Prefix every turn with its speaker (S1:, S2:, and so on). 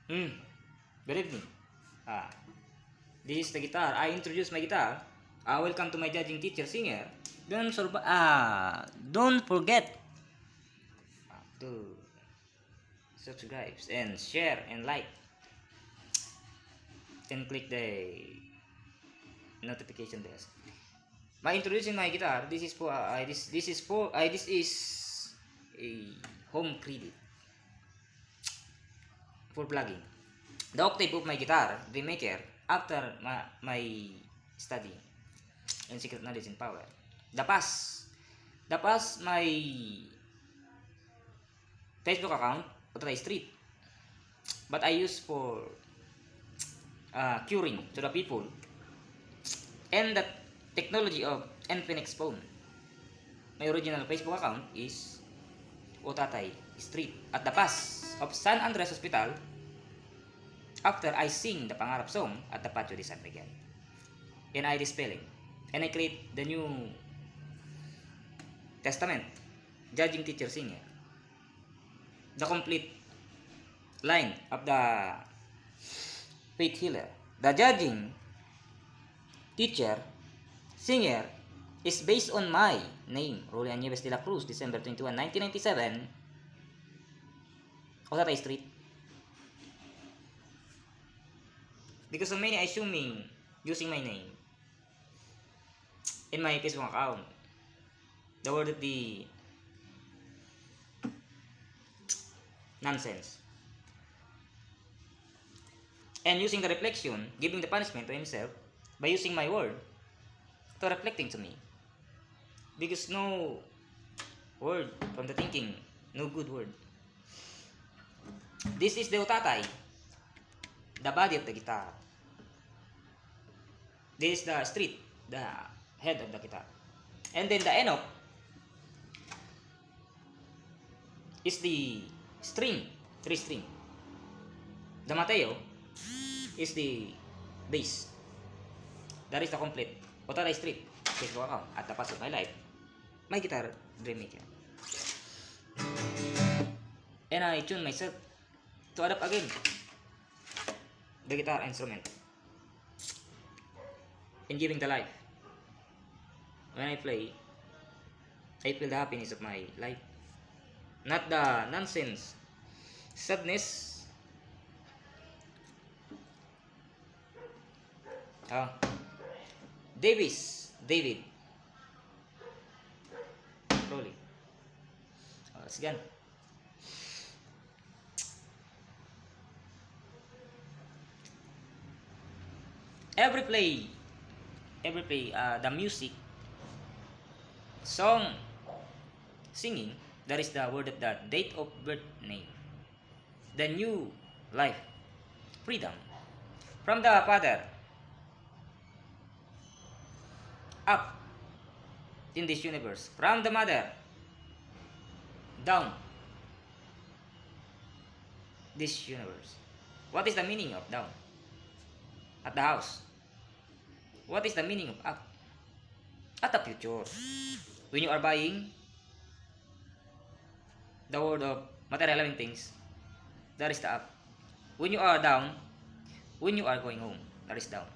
S1: Hmm. Good evening. Ah, this is the guitar. I introduce my guitar. Welcome to my judging teacher singer. Don't forget to subscribe and share and like and click the notification bell. By introducing my guitar, this is a home credit for plugging. The octave of my guitar, the maker, after my study and secret knowledge and power. The past. The past, my Facebook account, Utray Street. But I use for curing to the people. And the technology of Infinix phone. My original Facebook account is Otatay Street. At the past of San Andres Hospital, after I sing the Pangarap song at the Patio de San Miguel. And I spelling. And I create the new Testament, judging teacher singer. The complete line of the faith healer. The judging teacher singer is based on my name, Rolian Nieves de la Cruz, December 21, 1997, Otatay Street. Because of many assuming using my name in my Facebook account, the word of the nonsense, and using the reflection, giving the punishment to himself by using my word to reflecting to me, because no word from the thinking, no good word. This is the Otatay, the body of the guitar. This is the street, the head of the guitar. And then the Enoch is the string, 3 string. The Mateo is the bass. That is the complete Otatay Street Facebook account at the past of my life. My guitar dream maker. And I tune myself to adapt again the guitar instrument in giving the life. When I play, I feel the happiness of my life, not the nonsense, sadness. David Rolly. Sige. Every play, the music, song, singing, that is the word of the date of birth name, the new life, freedom, from the Father, up in this universe, from the Mother, down this universe. What is the meaning of down? At the house. What is the meaning of up? At the future. When you are buying the word of material living things, that is the up. When you are down, when you are going home, that is down.